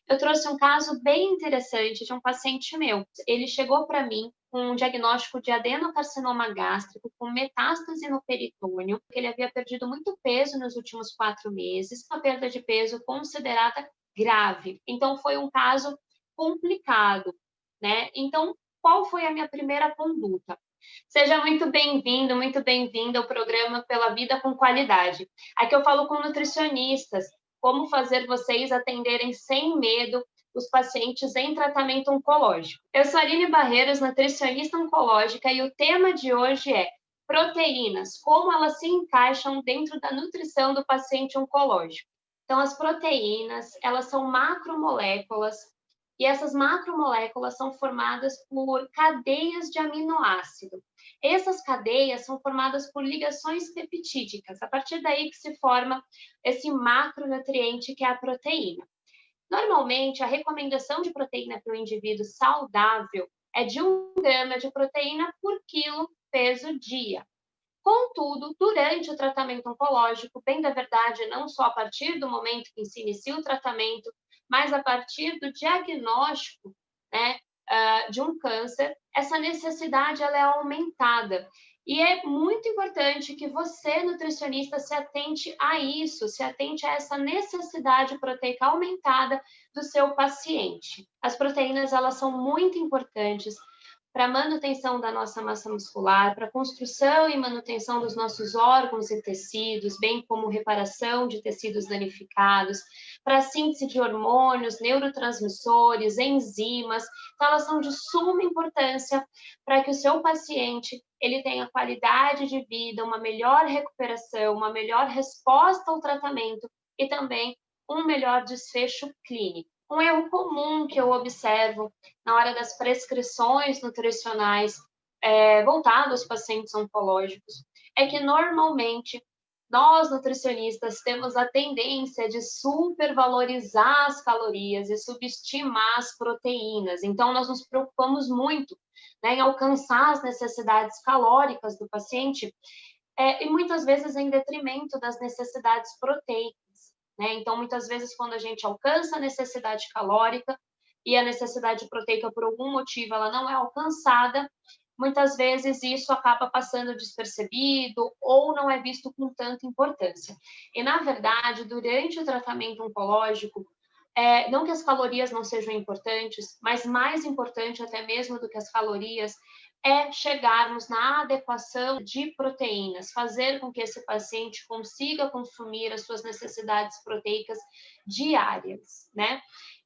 Eu trouxe um caso bem interessante de um paciente meu. Ele chegou para mim com um diagnóstico de adenocarcinoma gástrico com metástase no peritônio. Ele havia perdido muito peso nos últimos 4 meses, uma perda de peso considerada grave. Então, foi um caso complicado, né? Então, qual foi a minha primeira conduta? Seja muito bem-vindo ao programa Pela Vida com Qualidade. Aqui eu falo com nutricionistas, como fazer vocês atenderem sem medo os pacientes em tratamento oncológico. Eu sou a Aline Barreiros, nutricionista oncológica, e o tema de hoje é proteínas, como elas se encaixam dentro da nutrição do paciente oncológico. Então, as proteínas, elas são macromoléculas, e essas macromoléculas são formadas por cadeias de aminoácido. Essas cadeias são formadas por ligações peptídicas, a partir daí que se forma esse macronutriente que é a proteína. Normalmente, a recomendação de proteína para o indivíduo saudável é de 1 grama de proteína por quilo peso dia. Contudo, durante o tratamento oncológico, bem da verdade, não só a partir do momento que se inicia o tratamento, mas a partir do diagnóstico, né, de um câncer, essa necessidade ela é aumentada. E é muito importante que você, nutricionista, se atente a isso, se atente a essa necessidade proteica aumentada do seu paciente. As proteínas, elas são muito importantes para a manutenção da nossa massa muscular, para a construção e manutenção dos nossos órgãos e tecidos, bem como reparação de tecidos danificados, para a síntese de hormônios, neurotransmissores, enzimas. Então, elas são de suma importância para que o seu paciente ele tenha qualidade de vida, uma melhor recuperação, uma melhor resposta ao tratamento e também um melhor desfecho clínico. Um erro comum que eu observo na hora das prescrições nutricionais voltado aos pacientes oncológicos é que normalmente nós nutricionistas temos a tendência de supervalorizar as calorias e subestimar as proteínas. Então nós nos preocupamos muito, né, em alcançar as necessidades calóricas do paciente e muitas vezes em detrimento das necessidades proteicas. Né? Então, muitas vezes, quando a gente alcança a necessidade calórica e a necessidade proteica, por algum motivo, ela não é alcançada, muitas vezes isso acaba passando despercebido ou não é visto com tanta importância. E, na verdade, durante o tratamento oncológico, não que as calorias não sejam importantes, mas mais importante até mesmo do que as calorias é chegarmos na adequação de proteínas, fazer com que esse paciente consiga consumir as suas necessidades proteicas diárias, né?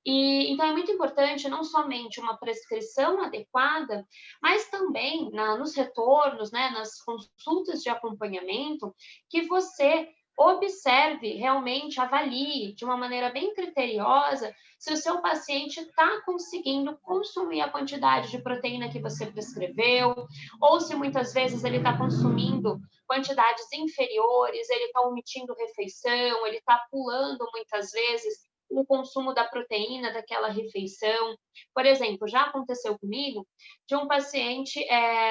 E então é muito importante não somente uma prescrição adequada, mas também nos retornos, né, nas consultas de acompanhamento, que você observe, realmente avalie de uma maneira bem criteriosa se o seu paciente está conseguindo consumir a quantidade de proteína que você prescreveu, ou se muitas vezes ele está consumindo quantidades inferiores, ele está omitindo refeição, ele está pulando muitas vezes o consumo da proteína daquela refeição. Por exemplo, já aconteceu comigo de um paciente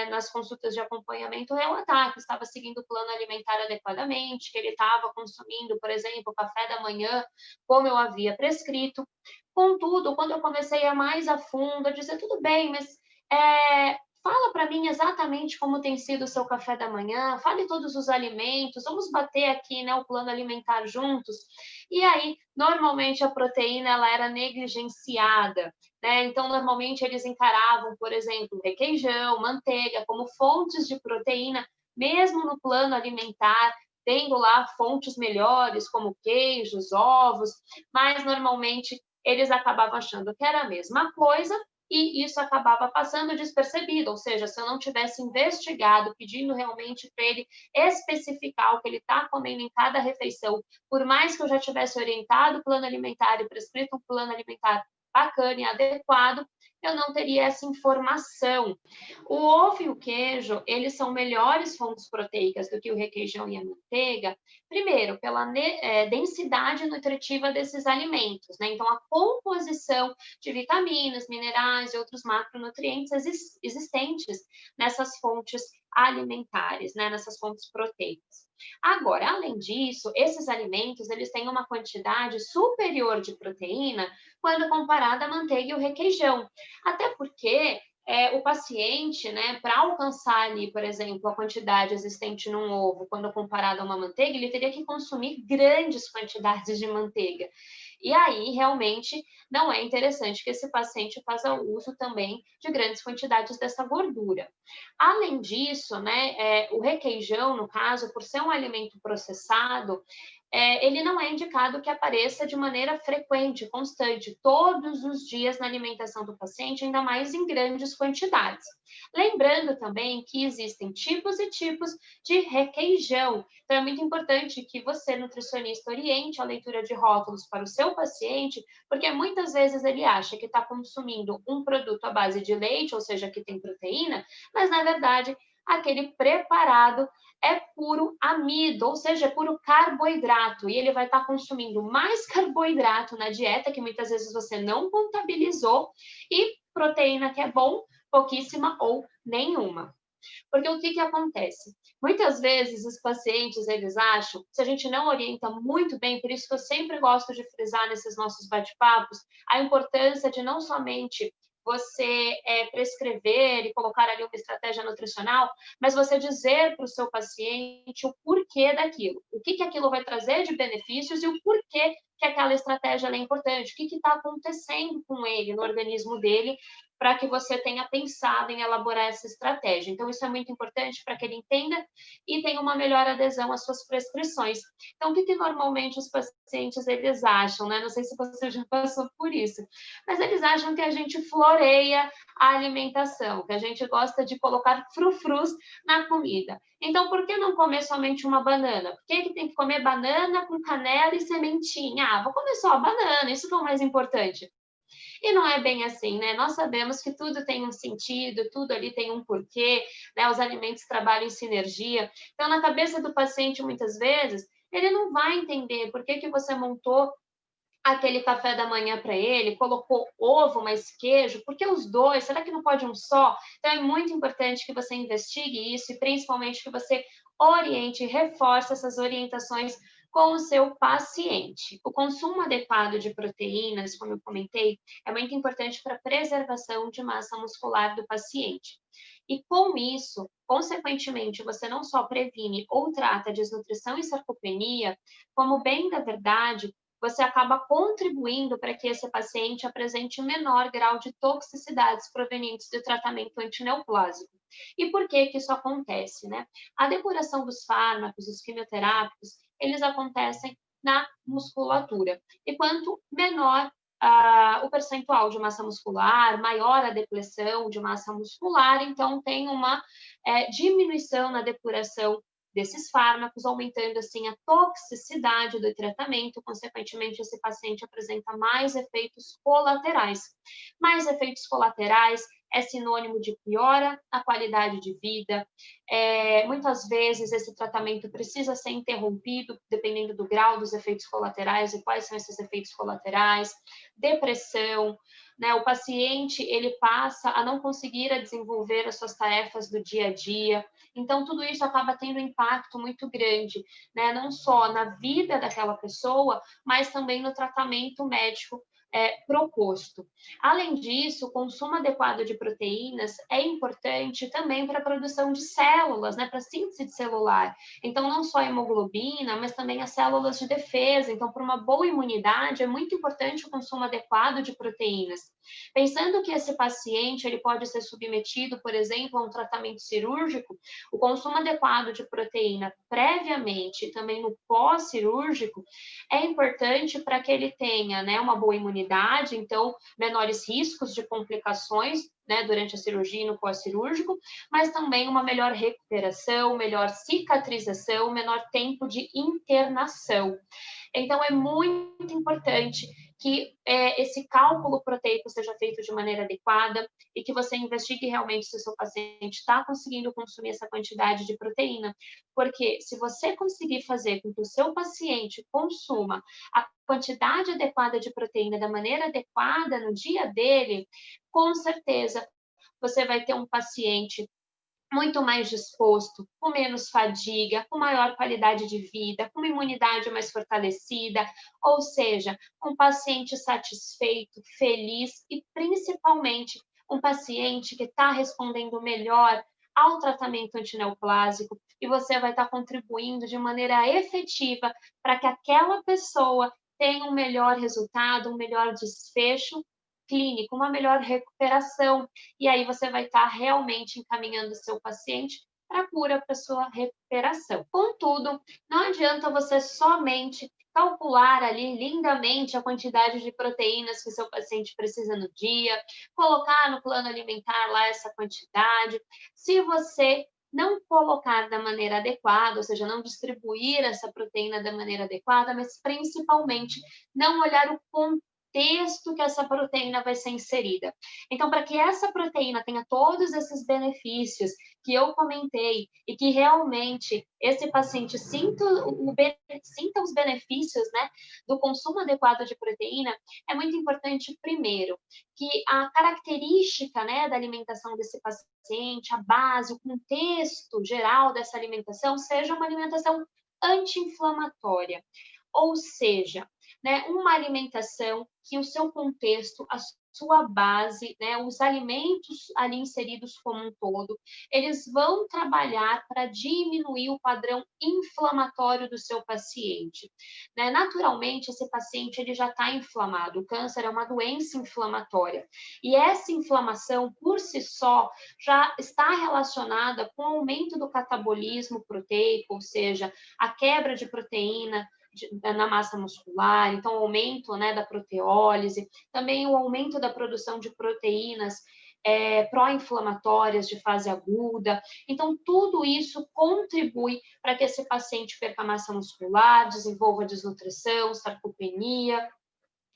nas consultas de acompanhamento relatar que estava seguindo o plano alimentar adequadamente, que ele estava consumindo, por exemplo, café da manhã, como eu havia prescrito. Contudo, quando eu comecei a mais a fundo, a dizer, tudo bem, mas fala para mim exatamente como tem sido o seu café da manhã, fale todos os alimentos, vamos bater aqui, né, o plano alimentar juntos. E aí, normalmente a proteína ela era negligenciada, né? Então, normalmente eles encaravam, por exemplo, requeijão, manteiga como fontes de proteína, mesmo no plano alimentar, tendo lá fontes melhores, como queijos, ovos, mas normalmente eles acabavam achando que era a mesma coisa e isso acabava passando despercebido, ou seja, se eu não tivesse investigado, pedindo realmente para ele especificar o que ele está comendo em cada refeição, por mais que eu já tivesse orientado o plano alimentar e prescrito um plano alimentar bacana e adequado, eu não teria essa informação. O ovo e o queijo, eles são melhores fontes proteicas do que o requeijão e a manteiga, primeiro, pela densidade nutritiva desses alimentos, né? Então, a composição de vitaminas, minerais e outros macronutrientes existentes nessas fontes alimentares, né? Nessas fontes proteicas. Agora, além disso, esses alimentos, eles têm uma quantidade superior de proteína quando comparada à manteiga e o requeijão. Até porque o paciente, né, para alcançar ali, por exemplo, a quantidade existente num ovo, quando comparado a uma manteiga, ele teria que consumir grandes quantidades de manteiga. E aí, realmente, não é interessante que esse paciente faça uso também de grandes quantidades dessa gordura. Além disso, né, o requeijão, no caso, por ser um alimento processado, ele não é indicado que apareça de maneira frequente, constante, todos os dias na alimentação do paciente, ainda mais em grandes quantidades. Lembrando também que existem tipos e tipos de requeijão. Então, é muito importante que você, nutricionista, oriente a leitura de rótulos para o seu paciente, porque muitas vezes ele acha que está consumindo um produto à base de leite, ou seja, que tem proteína, mas na verdade aquele preparado é puro amido, ou seja, é puro carboidrato, e ele vai estar consumindo mais carboidrato na dieta, que muitas vezes você não contabilizou, e proteína que é bom, pouquíssima ou nenhuma. Porque o que acontece? Muitas vezes os pacientes, eles acham, se a gente não orienta muito bem, por isso que eu sempre gosto de frisar nesses nossos bate-papos, a importância de não somente você prescrever e colocar ali uma estratégia nutricional, mas você dizer para o seu paciente o porquê daquilo, o que aquilo vai trazer de benefícios e o porquê que aquela estratégia é importante, o que está acontecendo com ele, no organismo dele, para que você tenha pensado em elaborar essa estratégia. Então, isso é muito importante para que ele entenda e tenha uma melhor adesão às suas prescrições. Então, o que normalmente os pacientes eles acham, né? Não sei se você já passou por isso, mas eles acham que a gente floreia a alimentação, que a gente gosta de colocar frufrus na comida. Então, por que não comer somente uma banana? Por que tem que comer banana com canela e sementinha? Ah, vou comer só a banana, isso que é o mais importante. E não é bem assim, né? Nós sabemos que tudo tem um sentido, tudo ali tem um porquê, né? Os alimentos trabalham em sinergia. Então, na cabeça do paciente, muitas vezes, ele não vai entender por que você montou aquele café da manhã para ele, colocou ovo mais queijo, por que os dois? Será que não pode um só? Então é muito importante que você investigue isso e principalmente que você oriente e reforce essas orientações com o seu paciente. O consumo adequado de proteínas, como eu comentei, é muito importante para a preservação de massa muscular do paciente. E com isso, consequentemente, você não só previne ou trata a desnutrição e sarcopenia, como bem da verdade, você acaba contribuindo para que esse paciente apresente menor grau de toxicidades provenientes do tratamento antineoplásico. E por que isso acontece, né? A depuração dos fármacos, os quimioterápicos, eles acontecem na musculatura. E quanto menor o percentual de massa muscular, maior a depressão de massa muscular, então tem uma diminuição na depuração desses fármacos, aumentando assim a toxicidade do tratamento, consequentemente esse paciente apresenta mais efeitos colaterais. Mais efeitos colaterais é sinônimo de piora na qualidade de vida. Muitas vezes esse tratamento precisa ser interrompido, dependendo do grau dos efeitos colaterais e quais são esses efeitos colaterais. Depressão, né? O paciente ele passa a não conseguir desenvolver as suas tarefas do dia a dia. Então, tudo isso acaba tendo um impacto muito grande, né? Não só na vida daquela pessoa, mas também no tratamento médico proposto. Além disso, o consumo adequado de proteínas é importante também para a produção de células, né, para a síntese celular. Então, não só a hemoglobina, mas também as células de defesa. Então, para uma boa imunidade, é muito importante o consumo adequado de proteínas. Pensando que esse paciente ele pode ser submetido, por exemplo, a um tratamento cirúrgico, o consumo adequado de proteína previamente e também no pós-cirúrgico é importante para que ele tenha, né, uma boa imunidade, então menores riscos de complicações, né, durante a cirurgia e no pós-cirúrgico, mas também uma melhor recuperação, melhor cicatrização, menor tempo de internação. Então, é muito importante que esse cálculo proteico seja feito de maneira adequada e que você investigue realmente se o seu paciente está conseguindo consumir essa quantidade de proteína. Porque se você conseguir fazer com que o seu paciente consuma a quantidade adequada de proteína da maneira adequada no dia dele, com certeza você vai ter um paciente muito mais disposto, com menos fadiga, com maior qualidade de vida, com uma imunidade mais fortalecida, ou seja, um paciente satisfeito, feliz e principalmente um paciente que está respondendo melhor ao tratamento antineoplásico e você vai estar contribuindo de maneira efetiva para que aquela pessoa tenha um melhor resultado, um melhor desfecho clínico, uma melhor recuperação, e aí você vai estar realmente encaminhando o seu paciente para a cura, para a sua recuperação. Contudo, não adianta você somente calcular ali lindamente a quantidade de proteínas que o seu paciente precisa no dia, colocar no plano alimentar lá essa quantidade. Se você não colocar da maneira adequada, ou seja, não distribuir essa proteína da maneira adequada, mas principalmente não olhar o contexto que essa proteína vai ser inserida. Então, para que essa proteína tenha todos esses benefícios que eu comentei e que realmente esse paciente sinta os benefícios, né, do consumo adequado de proteína, é muito importante, primeiro, que a característica, né, da alimentação desse paciente, a base, o contexto geral dessa alimentação, seja uma alimentação anti-inflamatória. Ou seja, né, uma alimentação que o seu contexto, a sua base, né, os alimentos ali inseridos como um todo, eles vão trabalhar para diminuir o padrão inflamatório do seu paciente. Né? Naturalmente, esse paciente ele já está inflamado. O câncer é uma doença inflamatória. E essa inflamação, por si só, já está relacionada com o aumento do catabolismo proteico, ou seja, a quebra de proteína, na massa muscular, então o aumento, né, da proteólise, também o aumento da produção de proteínas pró-inflamatórias de fase aguda. Então, tudo isso contribui para que esse paciente perca massa muscular, desenvolva desnutrição, sarcopenia,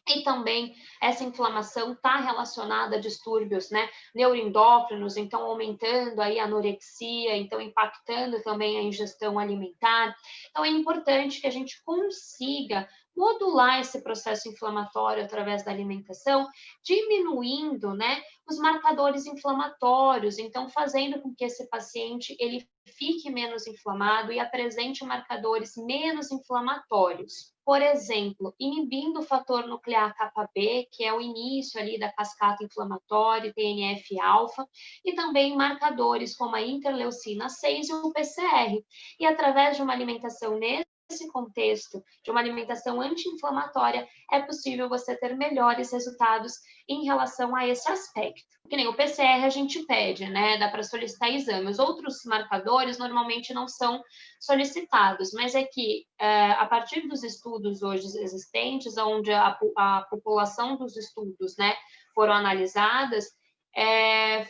e também essa inflamação está relacionada a distúrbios, né, neuroendócrinos, então aumentando aí a anorexia, então impactando também a ingestão alimentar. Então é importante que a gente consiga modular esse processo inflamatório através da alimentação, diminuindo, né, os marcadores inflamatórios, então fazendo com que esse paciente ele fique menos inflamado e apresente marcadores menos inflamatórios. Por exemplo, inibindo o fator nuclear kappa-B, que é o início ali da cascata inflamatória, TNF-alfa, e também marcadores como a interleucina 6 e o PCR. E através de uma alimentação nesse contexto, de uma alimentação anti-inflamatória, é possível você ter melhores resultados em relação a esse aspecto. Que nem o PCR a gente pede, né? Dá para solicitar exames. Outros marcadores normalmente não são solicitados, mas é que a partir dos estudos hoje existentes, onde a população dos estudos, né, foram analisadas,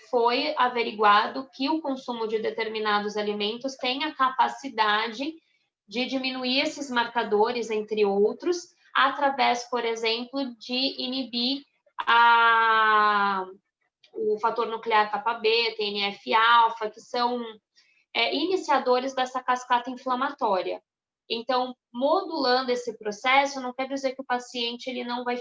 foi averiguado que o consumo de determinados alimentos tem a capacidade de diminuir esses marcadores, entre outros, através, por exemplo, de inibir o fator nuclear kappa-B, TNF-alfa, que são iniciadores dessa cascata inflamatória. Então, modulando esse processo, não quer dizer que o paciente ele não vai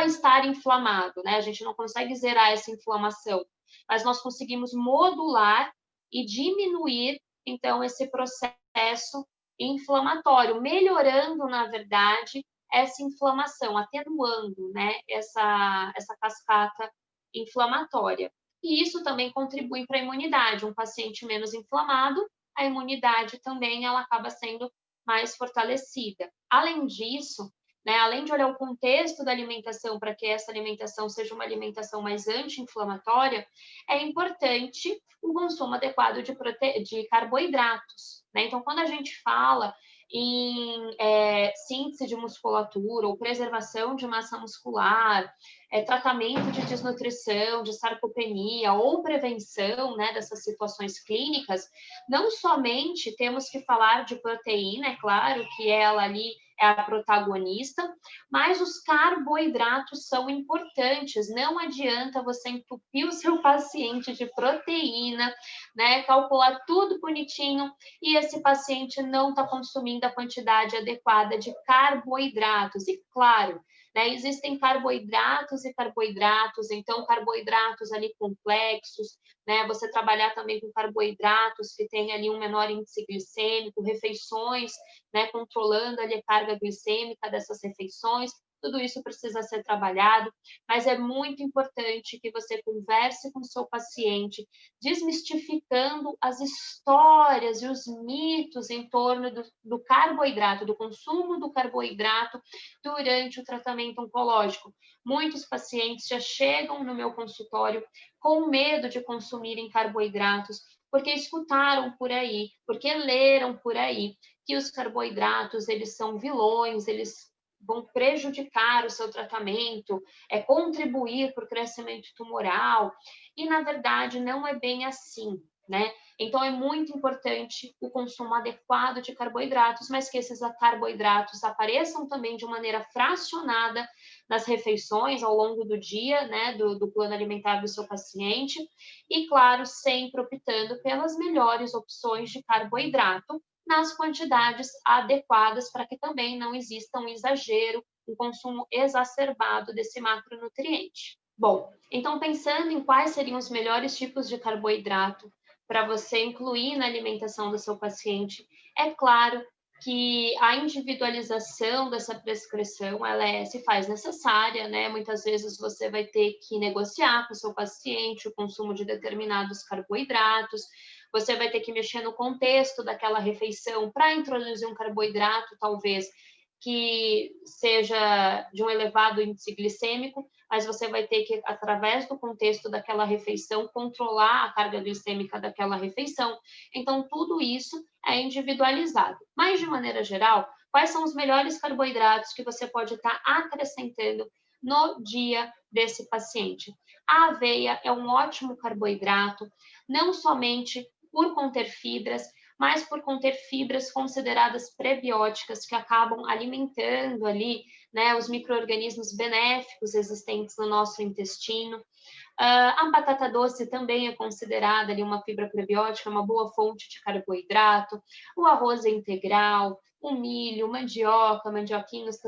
estar inflamado, né? A gente não consegue zerar essa inflamação, mas nós conseguimos modular e diminuir, então, esse processo inflamatório, melhorando, na verdade, essa inflamação, atenuando, né, essa cascata inflamatória. E isso também contribui para a imunidade. Um paciente menos inflamado, a imunidade também ela acaba sendo mais fortalecida. Além disso, né, além de olhar o contexto da alimentação para que essa alimentação seja uma alimentação mais anti-inflamatória, é importante o consumo adequado de carboidratos. Né? Então, quando a gente fala em síntese de musculatura ou preservação de massa muscular, tratamento de desnutrição, de sarcopenia ou prevenção, né, dessas situações clínicas, não somente temos que falar de proteína, é claro que ela ali é a protagonista, mas os carboidratos são importantes. Não adianta você entupir o seu paciente de proteína, né, calcular tudo bonitinho e esse paciente não está consumindo a quantidade adequada de carboidratos. E claro, né? Existem carboidratos e carboidratos, então carboidratos ali complexos, né? Você trabalhar também com carboidratos que tem ali um menor índice glicêmico, refeições, né? Controlando ali a carga glicêmica dessas refeições. Tudo isso precisa ser trabalhado, mas é muito importante que você converse com o seu paciente, desmistificando as histórias e os mitos em torno do carboidrato, do consumo do carboidrato durante o tratamento oncológico. Muitos pacientes já chegam no meu consultório com medo de consumirem carboidratos, porque escutaram por aí, porque leram por aí que os carboidratos eles são vilões, eles vão prejudicar o seu tratamento, contribuir para o crescimento tumoral, e na verdade não é bem assim, né? Então é muito importante o consumo adequado de carboidratos, mas que esses carboidratos apareçam também de maneira fracionada nas refeições ao longo do dia, né, do plano alimentar do seu paciente, e claro, sempre optando pelas melhores opções de carboidrato, nas quantidades adequadas para que também não exista um exagero, um consumo exacerbado desse macronutriente. Bom, então pensando em quais seriam os melhores tipos de carboidrato para você incluir na alimentação do seu paciente, é claro que a individualização dessa prescrição se faz necessária, né? Muitas vezes você vai ter que negociar com o seu paciente o consumo de determinados carboidratos, você vai ter que mexer no contexto daquela refeição para introduzir um carboidrato, talvez, que seja de um elevado índice glicêmico, mas você vai ter que, através do contexto daquela refeição, controlar a carga glicêmica daquela refeição. Então, tudo isso é individualizado. Mas, de maneira geral, quais são os melhores carboidratos que você pode estar acrescentando no dia desse paciente? A aveia é um ótimo carboidrato, não somente por conter fibras, mas por conter fibras consideradas prebióticas que acabam alimentando ali, né, os micro-organismos benéficos existentes no nosso intestino. A batata doce também é considerada ali uma fibra prebiótica, uma boa fonte de carboidrato. O arroz integral, o milho, mandioca, mandioquinhos,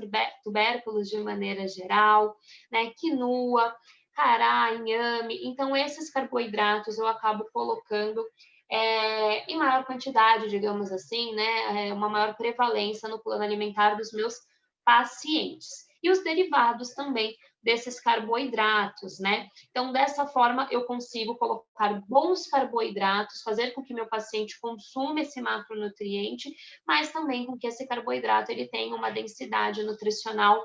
tubérculos de maneira geral, né, quinoa, cará, inhame. Então, esses carboidratos eu acabo colocando em maior quantidade, digamos assim, né, uma maior prevalência no plano alimentar dos meus pacientes. E os derivados também desses carboidratos, né? Então, dessa forma, eu consigo colocar bons carboidratos, fazer com que meu paciente consuma esse macronutriente, mas também com que esse carboidrato ele tenha uma densidade nutricional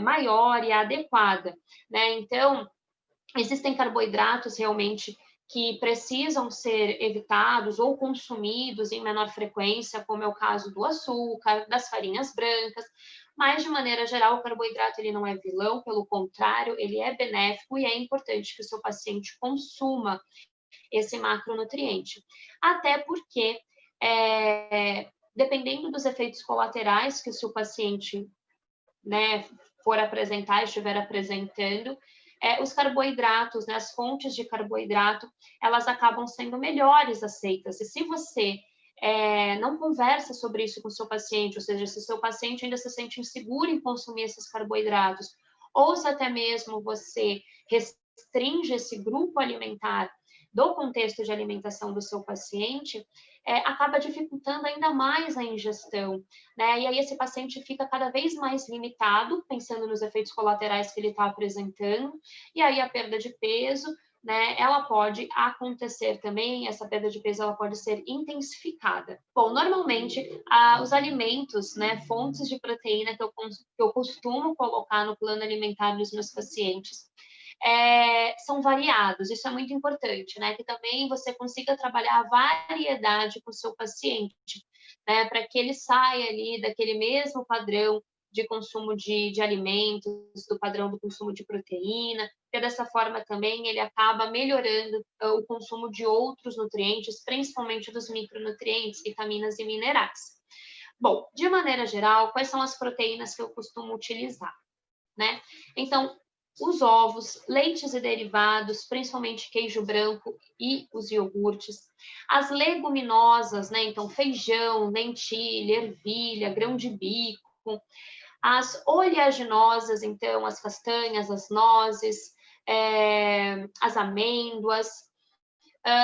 maior e adequada, né? Então, existem carboidratos realmente que precisam ser evitados ou consumidos em menor frequência, como é o caso do açúcar, das farinhas brancas, mas de maneira geral o carboidrato ele não é vilão, pelo contrário, ele é benéfico e é importante que o seu paciente consuma esse macronutriente. Até porque, dependendo dos efeitos colaterais que o seu paciente, né, for apresentar, estiver apresentando, os carboidratos, né, as fontes de carboidrato, elas acabam sendo melhores aceitas. E se você não conversa sobre isso com o seu paciente, ou seja, se o seu paciente ainda se sente inseguro em consumir esses carboidratos, ou se até mesmo você restringe esse grupo alimentar do contexto de alimentação do seu paciente, acaba dificultando ainda mais a ingestão, né? E aí esse paciente fica cada vez mais limitado, pensando nos efeitos colaterais que ele está apresentando, e aí a perda de peso, né, ela pode acontecer também, essa perda de peso ela pode ser intensificada. Bom, normalmente os alimentos, né, fontes de proteína que eu costumo colocar no plano alimentar dos meus pacientes são variados, isso é muito importante, né? Que também você consiga trabalhar a variedade com o seu paciente, né? Para que ele saia ali daquele mesmo padrão de consumo de alimentos, do padrão do consumo de proteína, porque dessa forma também ele acaba melhorando o consumo de outros nutrientes, principalmente dos micronutrientes, vitaminas e minerais. Bom, de maneira geral, quais são as proteínas que eu costumo utilizar, né? Então, os ovos, leites e derivados, principalmente queijo branco e os iogurtes, as leguminosas, né? Então, feijão, lentilha, ervilha, grão de bico, As oleaginosas, então, as castanhas, as nozes, as amêndoas.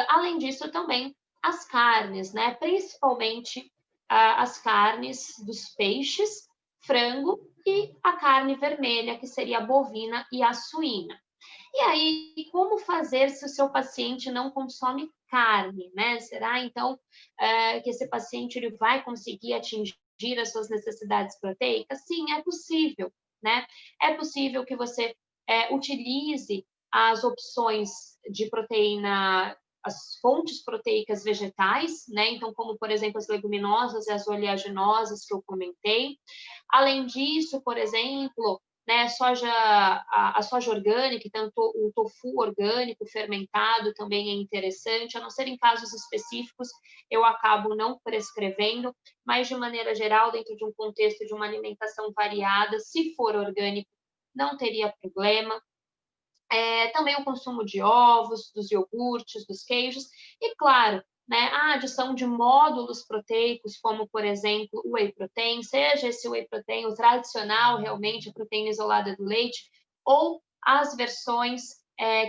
Além disso, também as carnes, né? Principalmente as carnes dos peixes, frango e a carne vermelha, que seria a bovina e a suína. E aí, como fazer se o seu paciente não consome carne, né? Será então que esse paciente ele vai conseguir atingir as suas necessidades proteicas? Sim, é possível, né? É possível que você utilize as opções de proteína, as fontes proteicas vegetais, né? Então, como por exemplo as leguminosas e as oleaginosas que eu comentei. Além disso, por exemplo, né, a soja orgânica, tanto o tofu orgânico fermentado também é interessante, a não ser em casos específicos, eu acabo não prescrevendo, mas de maneira geral, dentro de um contexto de uma alimentação variada, se for orgânico, não teria problema. Também o consumo de ovos, dos iogurtes, dos queijos, e claro, né, a adição de módulos proteicos, como por exemplo o whey protein, seja esse whey protein o tradicional, realmente a proteína isolada do leite, ou as versões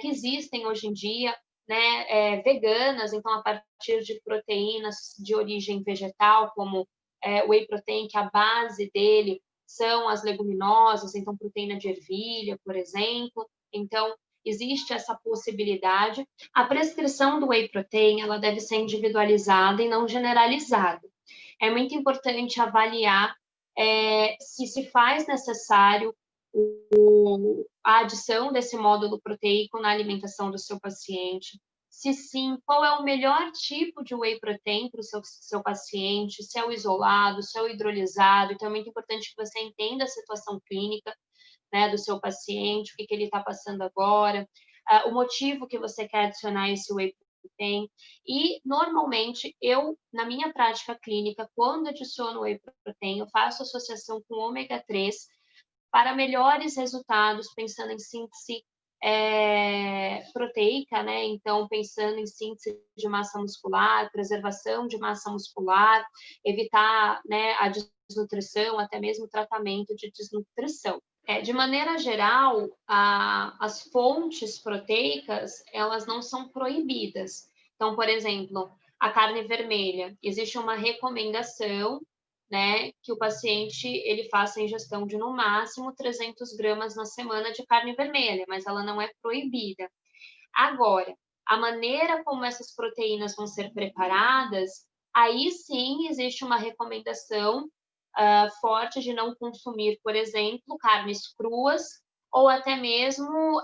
que existem hoje em dia, né, veganas, então a partir de proteínas de origem vegetal, como o whey protein, que a base dele são as leguminosas, então proteína de ervilha, por exemplo. Então, existe essa possibilidade. A prescrição do whey protein, ela deve ser individualizada e não generalizada. É muito importante avaliar se faz necessário a adição desse módulo proteico na alimentação do seu paciente. Se sim, qual é o melhor tipo de whey protein para o seu paciente, se é o isolado, se é o hidrolisado. Então, é muito importante que você entenda a situação clínica, né, do seu paciente, o que ele está passando agora, o motivo que você quer adicionar esse whey protein. E, normalmente, na minha prática clínica, quando adiciono whey protein, eu faço associação com ômega 3 para melhores resultados, pensando em síntese proteica, né? Então, pensando em síntese de massa muscular, preservação de massa muscular, evitar, né, a desnutrição, até mesmo tratamento de desnutrição. De maneira geral, as fontes proteicas, elas não são proibidas. Então, por exemplo, a carne vermelha, existe uma recomendação, né, que o paciente ele faça a ingestão de no máximo 300 gramas na semana de carne vermelha, mas ela não é proibida. Agora, a maneira como essas proteínas vão ser preparadas, aí sim existe uma recomendação forte de não consumir, por exemplo, carnes cruas ou até mesmo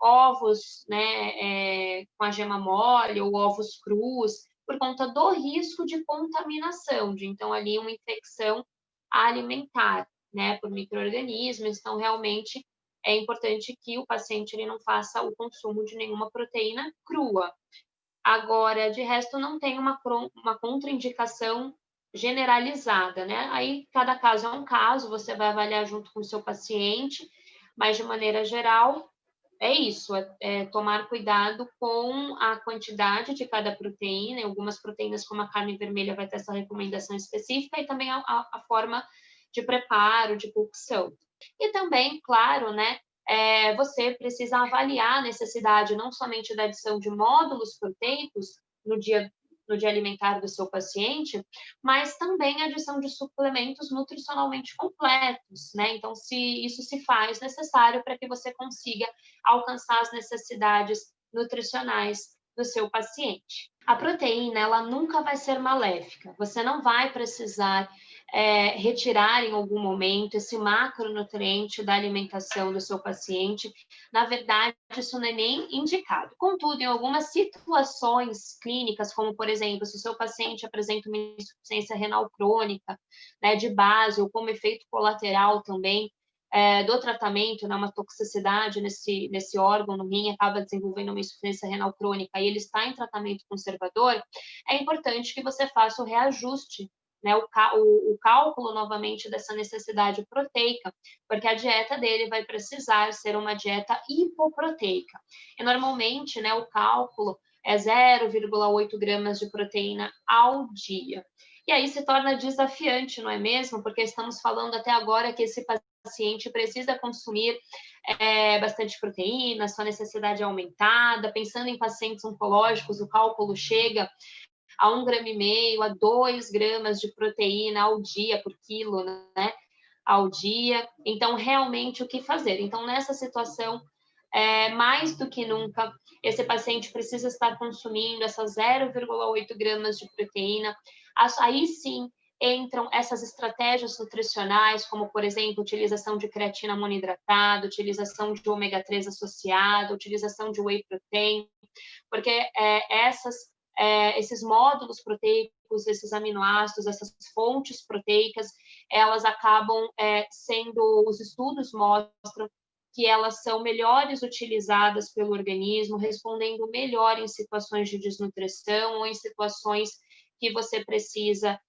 ovos, né, com a gema mole ou ovos crus, por conta do risco de contaminação, de então ali uma infecção alimentar, né, por micro-organismos. Então, realmente é importante que o paciente ele não faça o consumo de nenhuma proteína crua. Agora, de resto, não tem uma contraindicação generalizada, né? Aí, cada caso é um caso, você vai avaliar junto com o seu paciente, mas, de maneira geral, é isso, tomar cuidado com a quantidade de cada proteína. Algumas proteínas, como a carne vermelha, vai ter essa recomendação específica, e também a forma de preparo, de cocção. E também, claro, né, você precisa avaliar a necessidade não somente da adição de módulos proteicos no dia alimentar do seu paciente, mas também a adição de suplementos nutricionalmente completos, né? Então, se isso se faz necessário para que você consiga alcançar as necessidades nutricionais do seu paciente. A proteína, ela nunca vai ser maléfica. Você não vai precisar retirar em algum momento esse macronutriente da alimentação do seu paciente. Na verdade, isso não é nem indicado. Contudo, em algumas situações clínicas, como por exemplo, se o seu paciente apresenta uma insuficiência renal crônica, né, de base, ou como efeito colateral também do tratamento, né, uma toxicidade nesse órgão, no rim, acaba desenvolvendo uma insuficiência renal crônica e ele está em tratamento conservador, é importante que você faça o reajuste, né, o cálculo novamente dessa necessidade proteica, porque a dieta dele vai precisar ser uma dieta hipoproteica. E normalmente, né, o cálculo é 0,8 gramas de proteína ao dia. E aí se torna desafiante, não é mesmo? Porque estamos falando até agora que esse paciente precisa consumir bastante proteína, sua necessidade é aumentada. Pensando em pacientes oncológicos, o cálculo chega a 1,5 grama a 2 gramas de proteína ao dia por quilo, né? Ao dia. Então, realmente, o que fazer? Então, nessa situação, mais do que nunca, esse paciente precisa estar consumindo essas 0,8 gramas de proteína. Aí sim entram essas estratégias nutricionais, como, por exemplo, utilização de creatina monohidratada, utilização de ômega 3 associado, utilização de whey protein, porque esses módulos proteicos, esses aminoácidos, essas fontes proteicas, elas acabam sendo, os estudos mostram que elas são melhores utilizadas pelo organismo, respondendo melhor em situações de desnutrição ou em situações que você precisa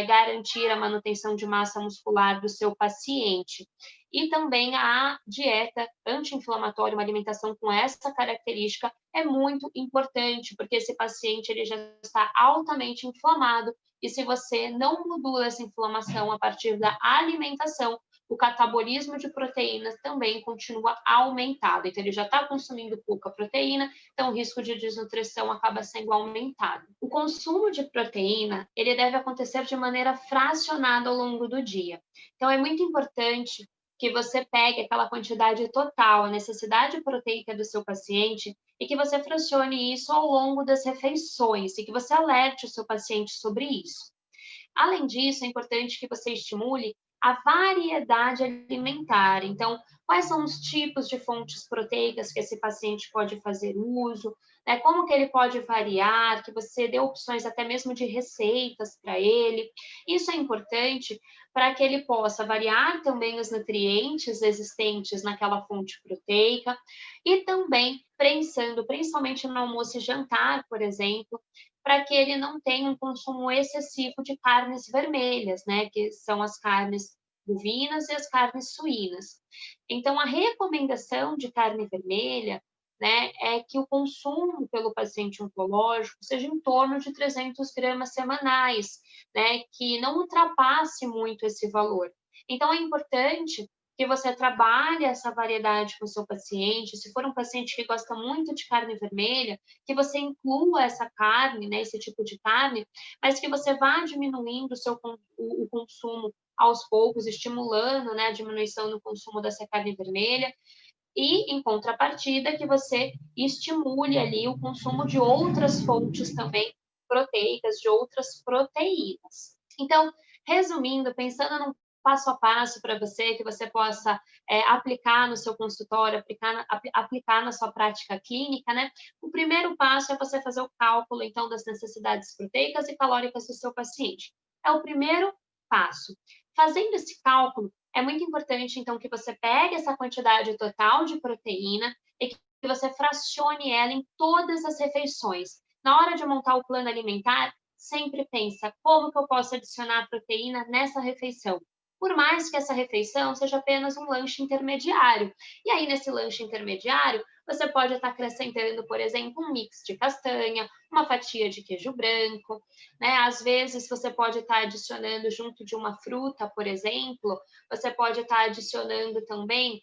garantir a manutenção de massa muscular do seu paciente. E também a dieta anti-inflamatória, uma alimentação com essa característica, é muito importante, porque esse paciente ele já está altamente inflamado, e se você não modula essa inflamação a partir da alimentação, o catabolismo de proteínas também continua aumentado. Então, ele já está consumindo pouca proteína, então o risco de desnutrição acaba sendo aumentado. O consumo de proteína, ele deve acontecer de maneira fracionada ao longo do dia. Então, é muito importante que você pegue aquela quantidade total, a necessidade proteica do seu paciente, e que você fracione isso ao longo das refeições, e que você alerte o seu paciente sobre isso. Além disso, é importante que você estimule a variedade alimentar. Então, quais são os tipos de fontes proteicas que esse paciente pode fazer uso, né? Como que ele pode variar, que você dê opções até mesmo de receitas para ele. Isso é importante para que ele possa variar também os nutrientes existentes naquela fonte proteica e também pensando principalmente no almoço e jantar, por exemplo, para que ele não tenha um consumo excessivo de carnes vermelhas, né, que são as carnes bovinas e as carnes suínas. Então, a recomendação de carne vermelha, né, é que o consumo pelo paciente oncológico seja em torno de 300 gramas semanais, né, que não ultrapasse muito esse valor. Então, é importante que você trabalhe essa variedade com o seu paciente. Se for um paciente que gosta muito de carne vermelha, que você inclua essa carne, né, esse tipo de carne, mas que você vá diminuindo o consumo aos poucos, estimulando, né, a diminuição no consumo dessa carne vermelha, e, em contrapartida, que você estimule ali o consumo de outras fontes também proteicas, de outras proteínas. Então, resumindo, pensando num passo a passo para você, que você possa aplicar no seu consultório, aplicar na sua prática clínica, né? O primeiro passo é você fazer o cálculo, então, das necessidades proteicas e calóricas do seu paciente. É o primeiro passo. Fazendo esse cálculo, é muito importante, então, que você pegue essa quantidade total de proteína e que você fracione ela em todas as refeições. Na hora de montar o plano alimentar, sempre pensa como que eu posso adicionar proteína nessa refeição. Por mais que essa refeição seja apenas um lanche intermediário. E aí, nesse lanche intermediário, você pode estar acrescentando, por exemplo, um mix de castanha, uma fatia de queijo branco, né? Às vezes, você pode estar adicionando junto de uma fruta, por exemplo, você pode estar adicionando também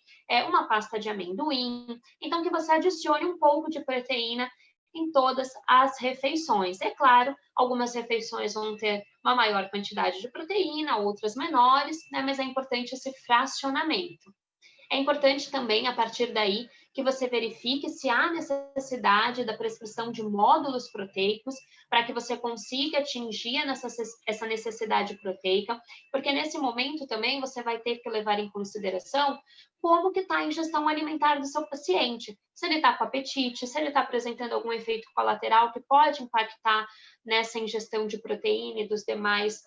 uma pasta de amendoim. Então, que você adicione um pouco de proteína em todas as refeições. É claro, algumas refeições vão ter uma maior quantidade de proteína, outras menores, né? Mas é importante esse fracionamento. É importante também, a partir daí, que você verifique se há necessidade da prescrição de módulos proteicos para que você consiga atingir essa necessidade proteica, porque nesse momento também você vai ter que levar em consideração como que está a ingestão alimentar do seu paciente. Se ele está com apetite, se ele está apresentando algum efeito colateral que pode impactar nessa ingestão de proteína e dos demais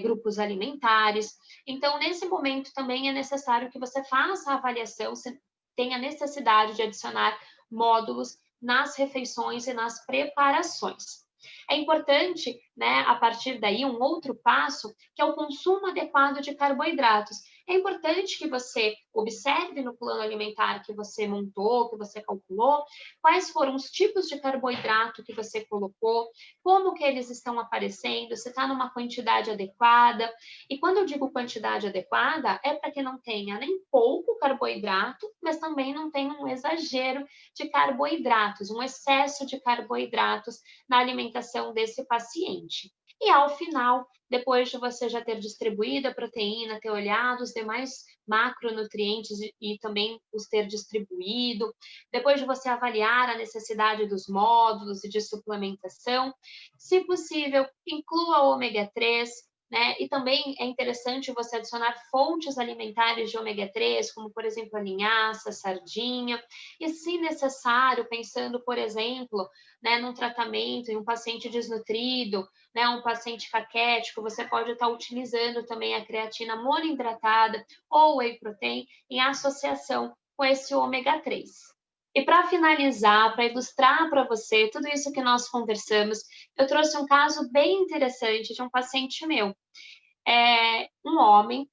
grupos alimentares. Então, nesse momento também é necessário que você faça a avaliação se tem a necessidade de adicionar módulos nas refeições e nas preparações. É importante, né, a partir daí, um outro passo, que é o consumo adequado de carboidratos. é importante que você observe no plano alimentar que você montou, que você calculou, quais foram os tipos de carboidrato que você colocou, como que eles estão aparecendo, se está numa quantidade adequada. E quando eu digo quantidade adequada, é para que não tenha nem pouco carboidrato, mas também não tenha um exagero de carboidratos, um excesso de carboidratos na alimentação desse paciente. E ao final, depois de você já ter distribuído a proteína, ter olhado os demais macronutrientes e também os ter distribuído, depois de você avaliar a necessidade dos módulos e de suplementação, se possível, inclua o ômega 3, né? E também é interessante você adicionar fontes alimentares de ômega 3, como, por exemplo, a linhaça, a sardinha, e, se necessário, pensando, por exemplo, né, num tratamento em um paciente desnutrido, né, um paciente caquético, você pode estar utilizando também a creatina monoidratada ou whey protein em associação com esse ômega 3. E para finalizar, para ilustrar para você tudo isso que nós conversamos, eu trouxe um caso bem interessante de um paciente meu. Um homem,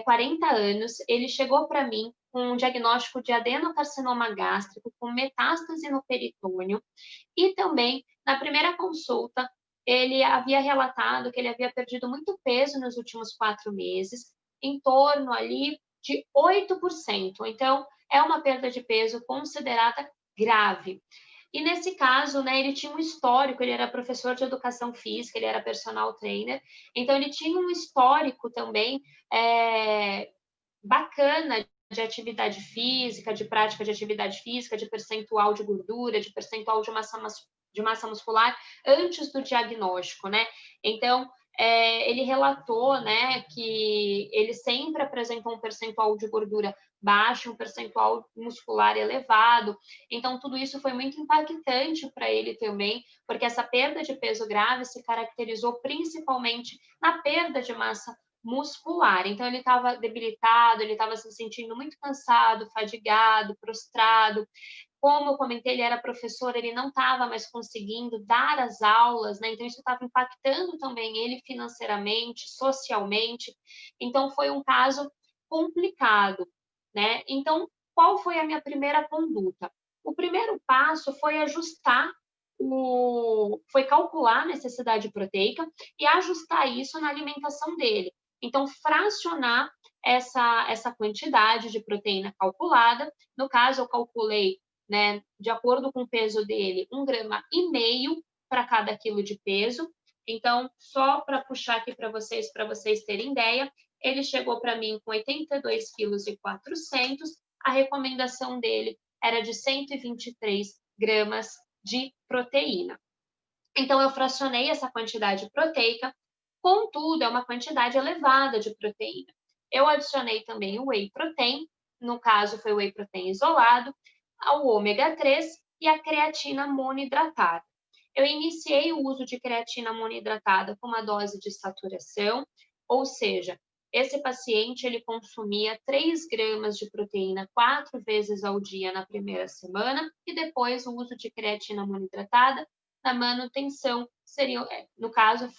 40 anos, ele chegou para mim com um diagnóstico de adenocarcinoma gástrico com metástase no peritônio e também, na primeira consulta, ele havia relatado que ele havia perdido muito peso nos últimos 4 meses, em torno ali de 8%. Então, é uma perda de peso considerada grave. E nesse caso, né, ele tinha um histórico, ele era professor de educação física, ele era personal trainer, então ele tinha um histórico também bacana de atividade física, de prática de atividade física, de percentual de gordura, de percentual de massa muscular antes do diagnóstico, né? Então, ele relatou, né, que ele sempre apresentou um percentual de gordura baixo, um percentual muscular elevado. Então, tudo isso foi muito impactante para ele também, porque essa perda de peso grave se caracterizou principalmente na perda de massa muscular. Então, ele estava debilitado, ele estava se sentindo muito cansado, fadigado, prostrado. Como eu comentei, ele era professor, ele não estava mais conseguindo dar as aulas, né? Então, isso estava impactando também ele financeiramente, socialmente. Então, foi um caso complicado, né? Então, qual foi a minha primeira conduta? O primeiro passo foi foi calcular a necessidade proteica e ajustar isso na alimentação dele. Então, fracionar essa quantidade de proteína calculada. No caso, eu calculei, né, de acordo com o peso dele, 1,5 gramas para cada quilo de peso. Então, só para puxar aqui para vocês terem ideia, ele chegou para mim com 82,4 kg. A recomendação dele era de 123 gramas de proteína. Então, eu fracionei essa quantidade proteica, contudo, é uma quantidade elevada de proteína. Eu adicionei também o whey protein, no caso foi o whey protein isolado, o ômega 3 e a creatina monoidratada. Eu iniciei o uso de creatina monoidratada com uma dose de saturação, ou seja, esse paciente ele consumia 3 gramas de proteína 4 vezes ao dia na primeira semana e depois o uso de creatina monoidratada na manutenção no caso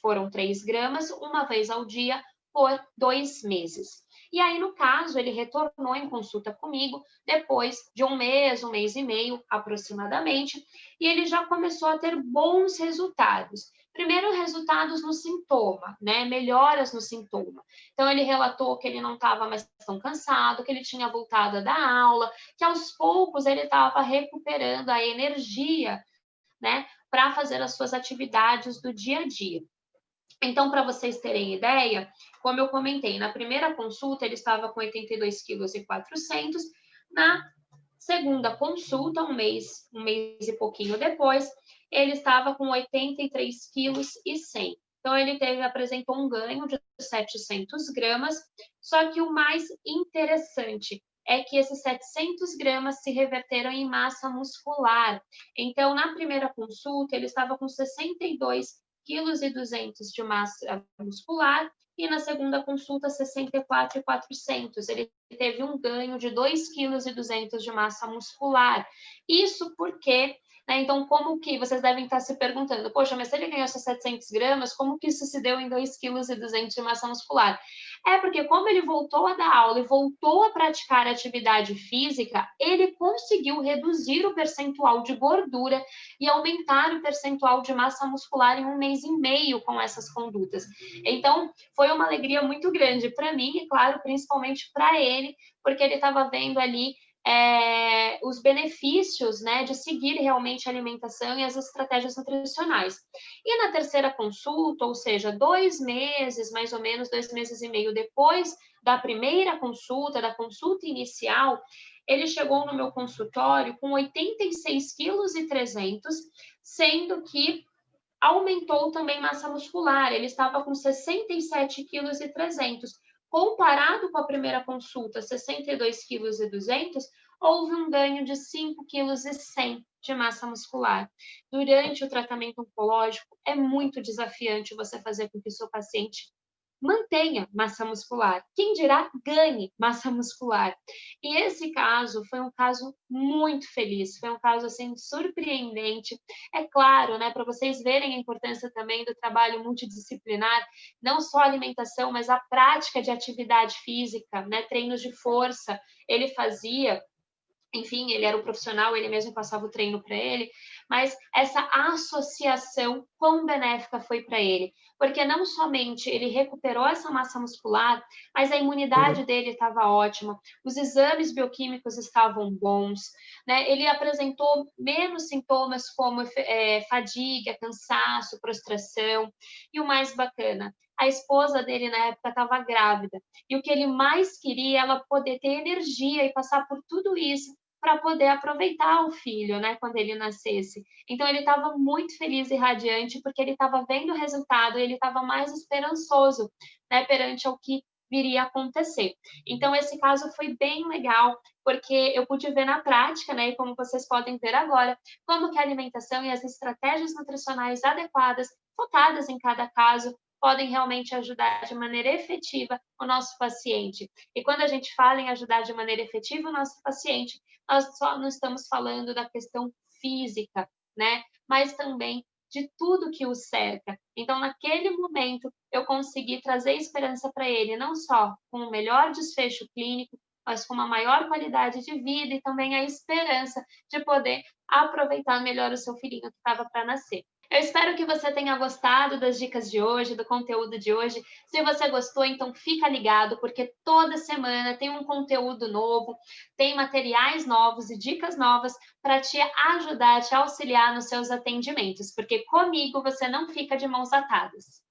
foram 3 gramas uma vez ao dia por 2 meses. E aí, no caso, ele retornou em consulta comigo depois de um mês e meio aproximadamente, e ele já começou a ter bons resultados. Primeiro, resultados no sintoma, né? Melhoras no sintoma. Então, ele relatou que ele não estava mais tão cansado, que ele tinha voltado a dar aula, que aos poucos ele estava recuperando a energia, né, para fazer as suas atividades do dia a dia. Então, para vocês terem ideia, como eu comentei, na primeira consulta ele estava com 82,4 kg. Na segunda consulta, um mês e pouquinho depois, ele estava com 83,1 kg. Então, ele apresentou um ganho de 700 gramas, só que o mais interessante é que esses 700 gramas se reverteram em massa muscular. Então, na primeira consulta, ele estava com 62,2 kg de massa muscular e na segunda consulta 64,400. Ele teve um ganho de 2,2 kg de massa muscular. Isso porque, né, então, como que vocês devem estar se perguntando, poxa, mas se ele ganhou essas 700 gramas, como que isso se deu em 2,2 kg de massa muscular? É, porque como ele voltou a dar aula e voltou a praticar atividade física, ele conseguiu reduzir o percentual de gordura e aumentar o percentual de massa muscular em 1 mês e meio com essas condutas. Então, foi uma alegria muito grande para mim e, claro, principalmente para ele, porque ele estava vendo ali os benefícios, né, de seguir realmente a alimentação e as estratégias nutricionais. E na terceira consulta, ou seja, 2 meses, mais ou menos 2 meses e meio depois da primeira consulta, da consulta inicial, ele chegou no meu consultório com 86,3 kg, sendo que aumentou também massa muscular, ele estava com 67,3 kg. Comparado com a primeira consulta, 62,2 kg, houve um ganho de 5,1 kg de massa muscular. Durante o tratamento oncológico, é muito desafiante você fazer com que o seu paciente mantenha massa muscular, quem dirá ganhe massa muscular. E esse caso foi um caso muito feliz, foi um caso assim surpreendente. É claro, né, para vocês verem a importância também do trabalho multidisciplinar, não só a alimentação, mas a prática de atividade física, né, treinos de força, ele fazia. Enfim, ele era o profissional, ele mesmo passava o treino para ele, mas essa associação quão benéfica foi para ele, porque não somente ele recuperou essa massa muscular, mas a imunidade dele estava ótima, os exames bioquímicos estavam bons, né? Ele apresentou menos sintomas como fadiga, cansaço, prostração, e o mais bacana, a esposa dele na época estava grávida, e o que ele mais queria era poder ter energia e passar por tudo isso para poder aproveitar o filho, né, quando ele nascesse. Então ele estava muito feliz e radiante porque ele estava vendo o resultado e ele estava mais esperançoso, né, perante o que viria a acontecer. Então esse caso foi bem legal porque eu pude ver na prática, né, e como vocês podem ver agora, como que a alimentação e as estratégias nutricionais adequadas, focadas em cada caso, podem realmente ajudar de maneira efetiva o nosso paciente. E quando a gente fala em ajudar de maneira efetiva o nosso paciente, nós só não estamos falando da questão física, né? Mas também de tudo que o cerca. Então, naquele momento, eu consegui trazer esperança para ele, não só com o melhor desfecho clínico, mas com uma maior qualidade de vida e também a esperança de poder aproveitar melhor o seu filhinho que estava para nascer. Eu espero que você tenha gostado das dicas de hoje, do conteúdo de hoje. Se você gostou, então fica ligado, porque toda semana tem um conteúdo novo, tem materiais novos e dicas novas para te ajudar, te auxiliar nos seus atendimentos, porque comigo você não fica de mãos atadas.